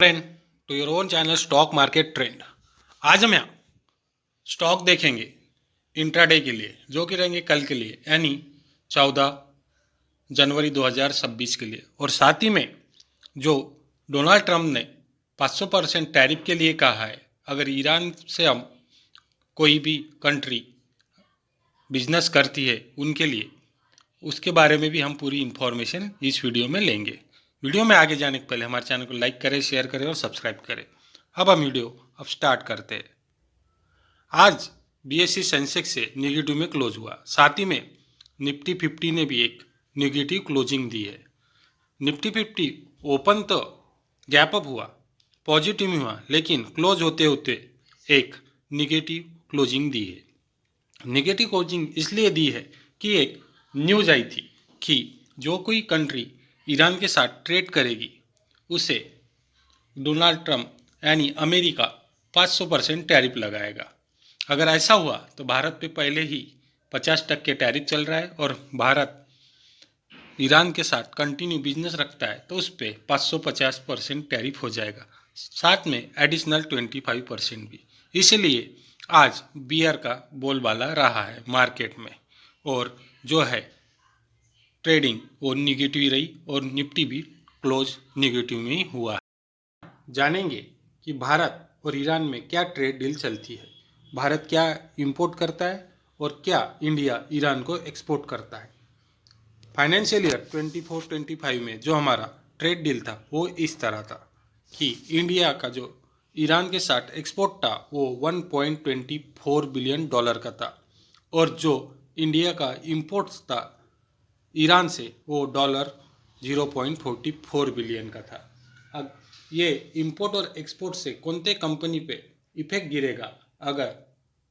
Trend to your own channel stock market trend. आज हम यहाँ स्टॉक देखेंगे इंट्राडे के लिए, जो कि रहेंगे कल के लिए, यानी 14 जनवरी 2026 के लिए। और साथ ही में जो डोनाल्ड ट्रंप ने 500% टैरिफ के लिए कहा है, अगर ईरान से हम कोई भी कंट्री बिजनेस करती है उनके लिए, उसके बारे में भी हम पूरी इन्फॉर्मेशन इस वीडियो में लेंगे। वीडियो में आगे जाने के पहले हमारे चैनल को लाइक करें, शेयर करें और सब्सक्राइब करें। अब हम वीडियो स्टार्ट करते हैं। आज बीएसई सेंसेक्स से नेगेटिव में क्लोज हुआ, साथ ही में निफ्टी 50 ने भी एक नेगेटिव क्लोजिंग दी है। निफ्टी 50 ओपन तो गैप अप हुआ, पॉजिटिव में हुआ, लेकिन क्लोज होते होते एक निगेटिव क्लोजिंग दी है। निगेटिव क्लोजिंग इसलिए दी है कि एक न्यूज़ आई थी कि जो कोई कंट्री ईरान के साथ ट्रेड करेगी उसे डोनाल्ड ट्रंप यानी अमेरिका 500% टैरिफ लगाएगा। अगर ऐसा हुआ तो भारत पे पहले ही 50% टैरिफ चल रहा है और भारत ईरान के साथ कंटिन्यू बिजनेस रखता है तो उस पर 550% टैरिफ हो जाएगा, साथ में एडिशनल 25% भी। इसलिए आज बियर का बोलबाला रहा है मार्केट में, और जो है ट्रेडिंग वो निगेटिव रही और निफ्टी भी क्लोज निगेटिव में ही हुआ है। जानेंगे कि भारत और ईरान में क्या ट्रेड डील चलती है, भारत क्या इंपोर्ट करता है और क्या इंडिया ईरान को एक्सपोर्ट करता है। फाइनेंशियल ईयर 24-25 में जो हमारा ट्रेड डील था वो इस तरह था कि इंडिया का जो ईरान के साथ एक्सपोर्ट था वो $1.24 बिलियन का था, और जो इंडिया का इंपोर्ट्स था ईरान से वो $0.44 बिलियन का था। अब ये इंपोर्ट और एक्सपोर्ट से कौन-सी कंपनी पे इफेक्ट गिरेगा अगर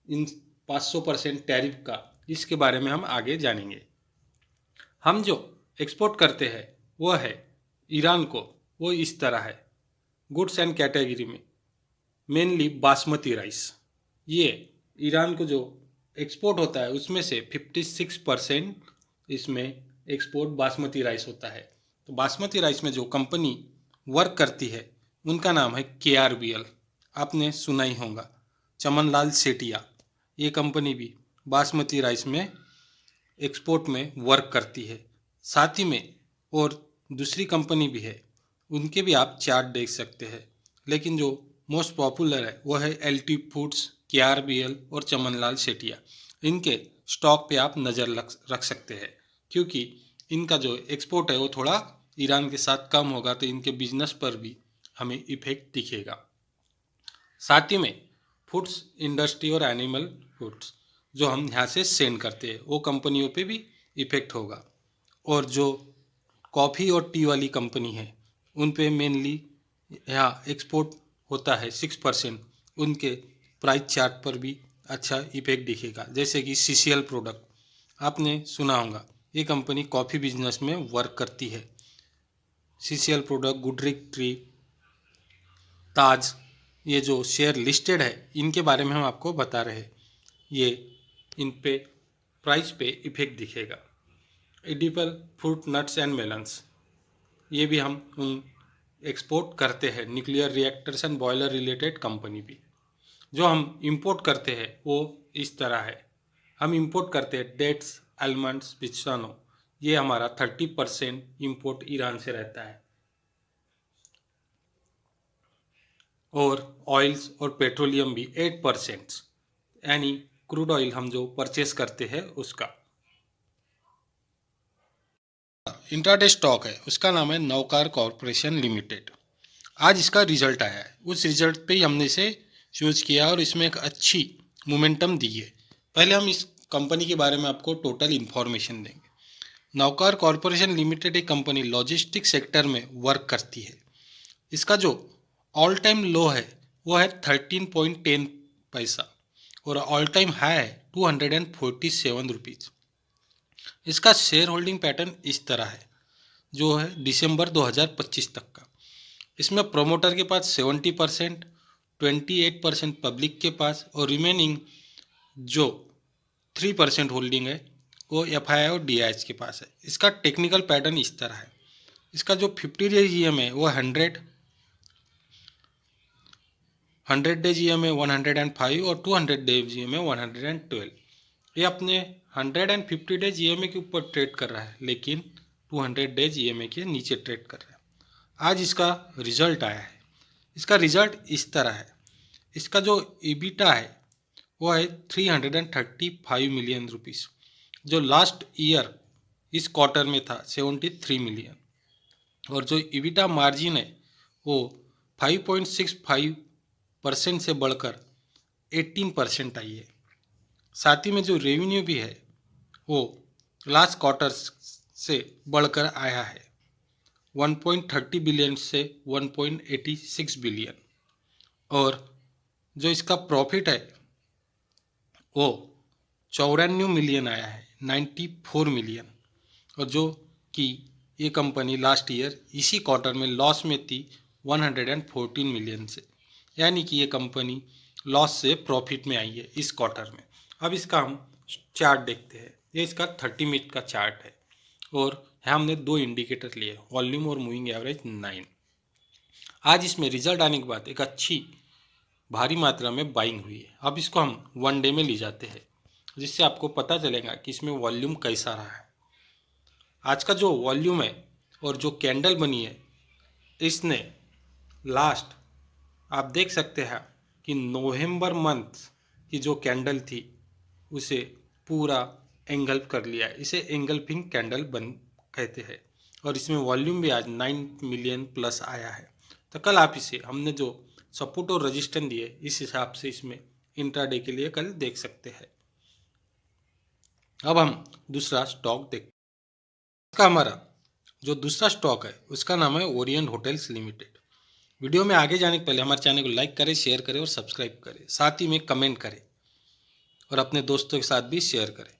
इन 500% टैरिफ का, इसके बारे में हम आगे जानेंगे। हम जो एक्सपोर्ट करते हैं वो है ईरान को, वो इस तरह है। गुड्स एंड कैटेगरी में मेनली बासमती राइस, ये ईरान को जो एक्सपोर्ट होता है उसमें से 56% इसमें एक्सपोर्ट बासमती राइस होता है। तो बासमती राइस में जो कंपनी वर्क करती है उनका नाम है KRBL, आपने सुना ही होगा। चमनलाल सेठिया, ये कंपनी भी बासमती राइस में एक्सपोर्ट में वर्क करती है। साथ ही में और दूसरी कंपनी भी है, उनके भी आप चार्ट देख सकते हैं, लेकिन जो मोस्ट पॉपुलर है वो है LT फूड्स, KRBL और चमनलाल सेठिया। इनके स्टॉक पे आप नज़र रख सकते हैं, क्योंकि इनका जो एक्सपोर्ट है वो थोड़ा ईरान के साथ कम होगा तो इनके बिजनेस पर भी हमें इफेक्ट दिखेगा। साथ ही में फूड्स इंडस्ट्री और एनिमल फूड्स जो हम यहाँ से सेंड करते हैं वो कंपनियों पे भी इफेक्ट होगा, और जो कॉफ़ी और टी वाली कंपनी है उन पे मेनली यहाँ एक्सपोर्ट होता है 6%, उनके प्राइस चार्ट पर भी अच्छा इफेक्ट दिखेगा। जैसे कि CCL प्रोडक्ट, आपने सुना होगा, ये कंपनी कॉफ़ी बिजनेस में वर्क करती है। CCL प्रोडक्ट, गुडरिक ट्री, ताज, ये जो शेयर लिस्टेड है इनके बारे में हम आपको बता रहे हैं। ये इन पे प्राइस पे इफेक्ट दिखेगा। Edible fruit, nuts and melons, ये भी हम एक्सपोर्ट करते हैं। Nuclear reactors and boiler related company भी। जो हम इंपोर्ट करते हैं वो इस तरह है। हम इंपोर्ट करते हैं डेट्स, आलमंड्स, पिस्तानो, ये हमारा 30% इंपोर्ट ईरान से रहता है। और ऑयल्स और पेट्रोलियम भी 8%, यानी क्रूड ऑयल हम जो परचेस करते हैं उसका। इंट्राडे स्टॉक है, उसका नाम है नवकार कॉरपोरेशन लिमिटेड। आज इसका रिजल्ट आया है, उस रिजल्ट पे ही हमने इसे चूज किया और इसमें एक अच्छी मोमेंटम दी है। पहले हम इस कंपनी के बारे में आपको टोटल इन्फॉर्मेशन देंगे। नवकार कॉरपोरेशन लिमिटेड एक कंपनी लॉजिस्टिक सेक्टर में वर्क करती है। इसका जो ऑल टाइम लो है वो है 13.10 पैसा और ऑल टाइम हाई है 247 रुपीज़। इसका शेयर होल्डिंग पैटर्न इस तरह है, जो है दिसंबर 2025 तक का। इसमें प्रोमोटर के पास 70%, 28% पब्लिक के पास, और रिमेनिंग जो 3% होल्डिंग है वो FII और DIH के पास है। इसका टेक्निकल पैटर्न इस तरह है। इसका जो 50 डेज EM है वो 100, 100 डेज EMA 105 और 200 डेज EMA 112। ये अपने 150 डेज EMA के ऊपर ट्रेड कर रहा है, लेकिन 200 डेज EMA के नीचे ट्रेड कर रहा है। आज इसका रिजल्ट आया है। इसका रिजल्ट इस तरह है। इसका जो EBITDA है वो है 335 मिलियन रुपीस, जो लास्ट ईयर इस क्वार्टर में था 73 मिलियन। और जो EBITDA मार्जिन है वो 5.65% से बढ़कर 18% आई है। साथ ही में जो रेवेन्यू भी है वो लास्ट क्वार्टर से बढ़कर आया है 1.30 बिलियन से 1.86 बिलियन। और जो इसका प्रॉफिट है वो 94 मिलियन आया है, 94 मिलियन। और जो कि ये कंपनी लास्ट ईयर इसी क्वार्टर में लॉस में थी 114 मिलियन से, यानी कि ये कंपनी लॉस से प्रॉफिट में आई है इस क्वार्टर में। अब इसका हम चार्ट देखते हैं। ये इसका 30 मिनट का चार्ट है और हमने दो इंडिकेटर लिए, वॉल्यूम और मूविंग एवरेज 9। आज इसमें रिजल्ट आने के बाद एक अच्छी भारी मात्रा में बाइंग हुई है। अब इसको हम 1 डे में ले जाते हैं, जिससे आपको पता चलेगा कि इसमें वॉल्यूम कैसा रहा है। आज का जो वॉल्यूम है और जो कैंडल बनी है, इसने लास्ट आप देख सकते हैं कि नवंबर मंथ की जो कैंडल थी उसे पूरा एंगल्फ कर लिया है। इसे एंगल्फिंग कैंडल बन कहते हैं। और इसमें वॉल्यूम भी आज 9 मिलियन प्लस आया है। तो कल आप इसे हमने जो सपोर्ट और रजिस्टेंस दिए, इस हिसाब से इसमें इंट्राडे के लिए कल देख सकते हैं। अब हम दूसरा स्टॉक देखते हैं। इसका हमारा जो दूसरा स्टॉक है उसका नाम है ओरिएंट होटल्स लिमिटेड। वीडियो में आगे जाने के पहले हमारे चैनल को लाइक करें, शेयर करें और सब्सक्राइब करें। साथ ही में कमेंट करें और अपने दोस्तों के साथ भी शेयर करें।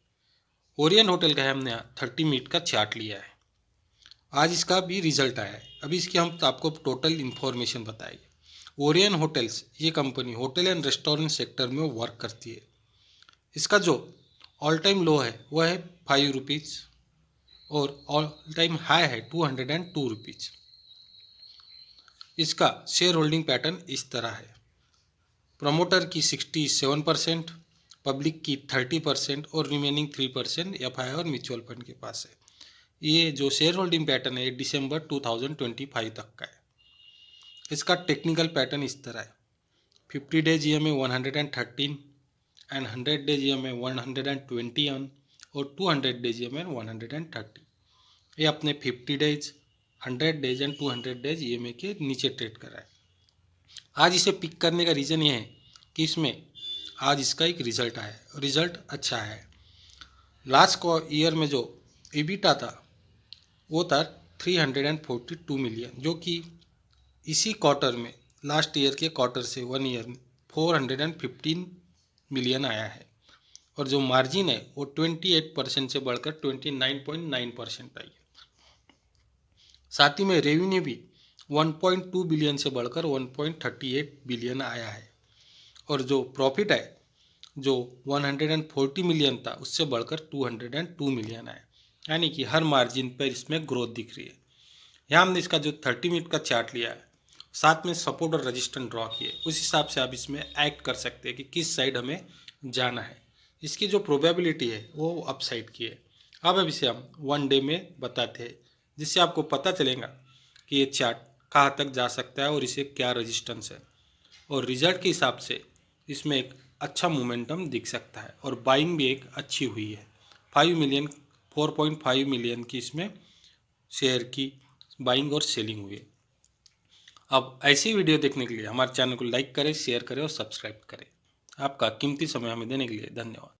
ओरिएंट होटल का है, हमने 30 मिनट का चार्ट लिया है। आज इसका भी रिजल्ट आया है। अभी इसकी हम आपको टोटल इन्फॉर्मेशन बताएंगे। ओरिएंट होटल्स ये company hotel and restaurant sector में वर्क करती है। इसका जो ऑल टाइम लो है वह है 5 रुपीज़ और ऑल टाइम हाई है 202 रुपीज़। इसका शेयर होल्डिंग पैटर्न इस तरह है। प्रमोटर की 67%, पब्लिक की 30% और रिमेनिंग 3% एफआई और म्यूचुअल फंड के पास है। ये जो शेयर होल्डिंग पैटर्न है दिसंबर 2025 तक का है। इसका टेक्निकल पैटर्न इस तरह है। 50 days EMA 113 and 100 days EMA 121 और 200 डेज EMA 130। ये अपने 50 days 100 days and 200 days EMA के नीचे ट्रेड कर रहा है। आज इसे पिक करने का रीज़न ये है कि इसमें आज इसका एक रिज़ल्ट आया है। रिज़ल्ट अच्छा है। लास्ट ईयर में जो EBITDA था वो था 342 मिलियन, जो कि इसी क्वार्टर में लास्ट ईयर के क्वार्टर से 1 ईयर में 415 मिलियन आया है। और जो मार्जिन है वो 28% से बढ़कर 29.9% आई है। साथ ही में रेवेन्यू भी 1.2 बिलियन से बढ़कर 1.38 बिलियन आया है। और जो प्रॉफिट है जो 140 मिलियन था उससे बढ़कर 202 मिलियन आया, यानी कि हर मार्जिन पर इसमें ग्रोथ दिख रही है। यहाँ हमने इसका जो 30 मिनट का चार्ट लिया है, साथ में सपोर्ट और रजिस्टेंस ड्रॉ किए, उस हिसाब से आप इसमें एक्ट कर सकते हैं कि किस साइड हमें जाना है। इसकी जो प्रोबेबिलिटी है वो अप साइड की है। अब इसे हम 1 डे में बताते हैं, जिससे आपको पता चलेगा कि ये चार्ट कहाँ तक जा सकता है और इसे क्या रजिस्टेंस है। और रिजल्ट के हिसाब से इसमें एक अच्छा मोमेंटम दिख सकता है और बाइंग भी एक अच्छी हुई है। 4.5 मिलियन की इसमें शेयर की बाइंग और सेलिंग हुई है। अब ऐसी वीडियो देखने के लिए हमारे चैनल को लाइक करें, शेयर करें और सब्सक्राइब करें। आपका कीमती समय हमें देने के लिए धन्यवाद।